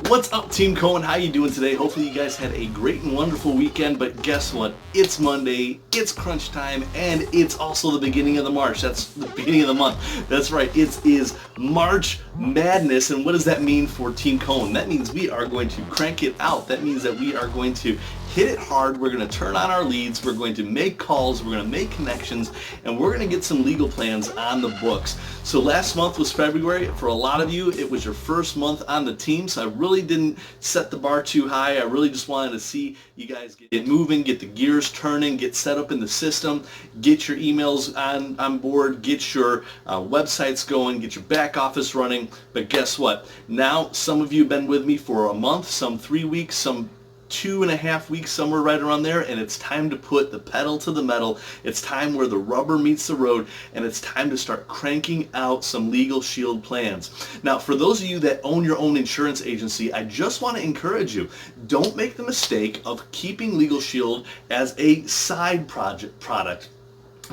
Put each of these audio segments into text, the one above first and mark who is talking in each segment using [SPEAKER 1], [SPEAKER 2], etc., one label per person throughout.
[SPEAKER 1] What's up, Team Cohen? How you doing today? Hopefully you guys had a great and wonderful weekend, but guess what? It's Monday, it's crunch time, and it's also the beginning of the March. That's the beginning of the month. That's right, it is March Madness, and what does that mean for Team Cohen? That means we are going to crank it out. That means that we are going to hit it hard. We're going to turn on our leads. We're going to make calls. We're going to make connections, and we're going to get some legal plans on the books. So last month was February. For a lot of you, it was your first month on the team, so I really didn't set the bar too high. I really just wanted to see you guys get moving, get the gears turning, get set up in the system, get your emails on board, get your websites going, get your back office running. But guess what? Now some of you have been with me for a month, some 3 weeks, some 2.5 weeks, somewhere right around there, and it's time to put the pedal to the metal. It's time where the rubber meets the road, and it's time to start cranking out some Legal Shield plans. Now, for those of you that own your own insurance agency, I just want to encourage you, don't make the mistake of keeping Legal Shield as a side product.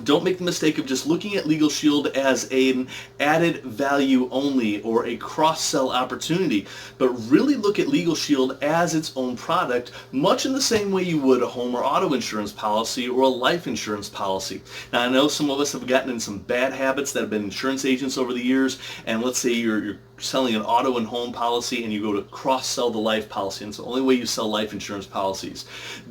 [SPEAKER 1] Don't make the mistake of just looking at Legal Shield as an added value only or a cross-sell opportunity, but really look at Legal Shield as its own product, much in the same way you would a home or auto insurance policy or a life insurance policy. Now, I know some of us have gotten in some bad habits that have been insurance agents over the years, and let's say you're selling an auto and home policy and you go to cross-sell the life policy, and it's the only way you sell life insurance policies.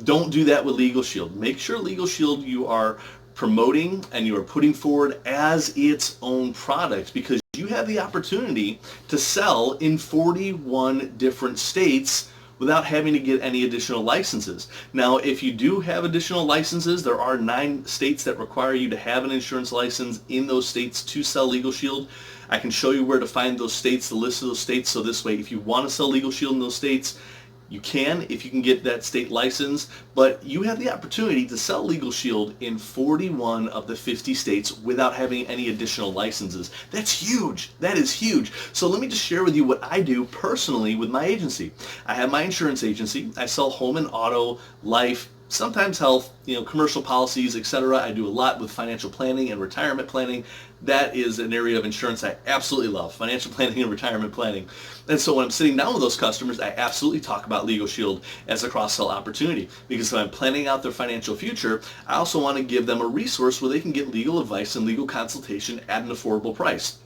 [SPEAKER 1] Don't do that with Legal Shield. Make sure Legal Shield you are promoting and you are putting forward as its own product, because you have the opportunity to sell in 41 different states without having to get any additional licenses. Now, if you do have additional licenses, there are 9 states that require you to have an insurance license in those states to sell Legal Shield. I can show you where to find those states, the list of those states, so this way if you want to sell Legal Shield in those states, you can, if you can get that state license, but you have the opportunity to sell Legal Shield in 41 of the 50 states without having any additional licenses. That's huge. That is huge. So let me just share with you what I do personally with my agency. I have my insurance agency. I sell home and auto, life, sometimes health, commercial policies, etc. I do a lot with financial planning and retirement planning. That is an area of insurance I absolutely love, financial planning and retirement planning. And so when I'm sitting down with those customers, I absolutely talk about Legal Shield as a cross-sell opportunity, because if I'm planning out their financial future, I also want to give them a resource where they can get legal advice and legal consultation at an affordable price.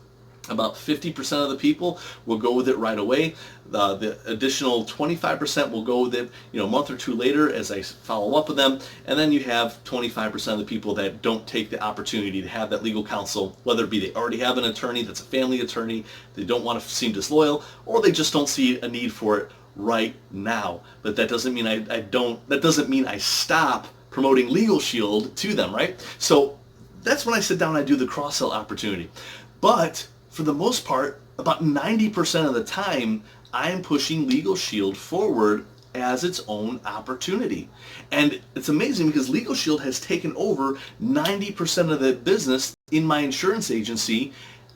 [SPEAKER 1] About 50% of the people will go with it right away. The additional 25% will go with it, a month or two later as I follow up with them. And then you have 25% of the people that don't take the opportunity to have that legal counsel, whether it be they already have an attorney that's a family attorney, they don't want to seem disloyal, or they just don't see a need for it right now. But that doesn't mean that doesn't mean I stop promoting Legal Shield to them, right? So that's when I sit down and I do the cross-sell opportunity. But for the most part, about 90% of the time, I am pushing Legal Shield forward as its own opportunity. And it's amazing because Legal Shield has taken over 90% of the business in my insurance agency,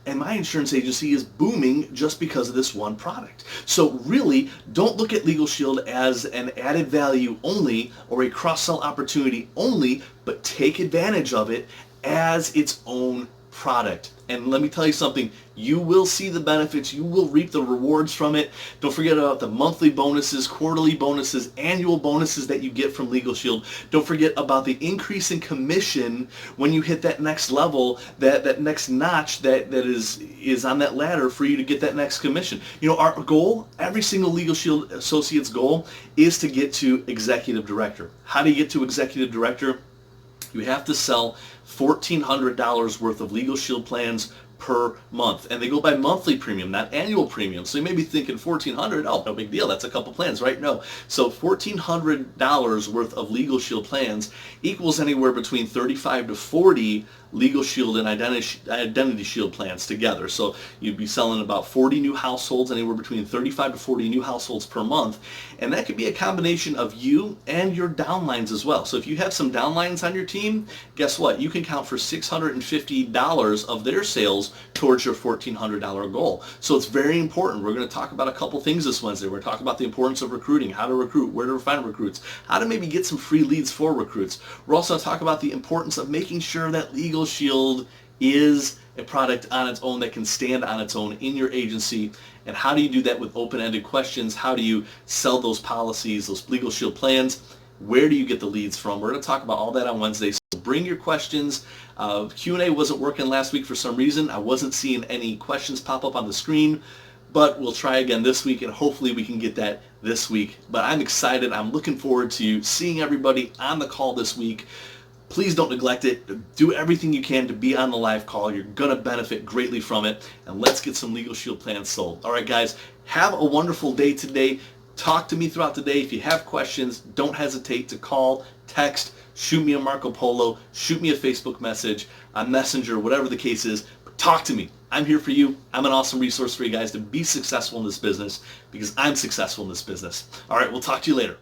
[SPEAKER 1] and my insurance agency is booming just because of this one product. So really, don't look at Legal Shield as an added value only or a cross-sell opportunity only, but take advantage of it as its own product. And let me tell you something, you will see the benefits, you will reap the rewards from it. Don't forget about the monthly bonuses, quarterly bonuses, annual bonuses that you get from Legal Shield. Don't forget about the increase in commission when you hit that next level, that next notch that is on that ladder for you to get that next commission. Our goal, every single Legal Shield associate's goal, is to get to executive director. How do you get to executive director? You have to sell $1,400 worth of Legal Shield plans per month, and they go by monthly premium, not annual premium. So you may be thinking $1,400, oh, no big deal, that's a couple plans, right? No. So $1,400 worth of Legal Shield plans equals anywhere between 35 to 40 Legal Shield and Identity Shield plans together. So you'd be selling about 40 new households, anywhere between 35 to 40 new households per month. And that could be a combination of you and your downlines as well. So if you have some downlines on your team, guess what? You can count for $650 of their sales towards your $1,400 goal. So it's very important. We're going to talk about a couple things this Wednesday. We're going to talk about the importance of recruiting, how to recruit, where to find recruits, how to maybe get some free leads for recruits. We're also going to talk about the importance of making sure that Legal Shield is a product on its own that can stand on its own in your agency. And how do you do that with open-ended questions? How do you sell those policies, those Legal Shield plans? Where do you get the leads from? We're going to talk about all that on Wednesday. So bring your questions. Q&A wasn't working last week for some reason. I wasn't seeing any questions pop up on the screen, but we'll try again this week, and hopefully we can get that this week. But I'm excited. I'm looking forward to seeing everybody on the call this week. Please don't neglect it. Do everything you can to be on the live call. You're going to benefit greatly from it. And let's get some Legal Shield plans sold. All right, guys, have a wonderful day today. Talk to me throughout the day. If you have questions, don't hesitate to call, text, shoot me a Marco Polo, shoot me a Facebook message, on Messenger, whatever the case is. But talk to me. I'm here for you. I'm an awesome resource for you guys to be successful in this business because I'm successful in this business. All right, we'll talk to you later.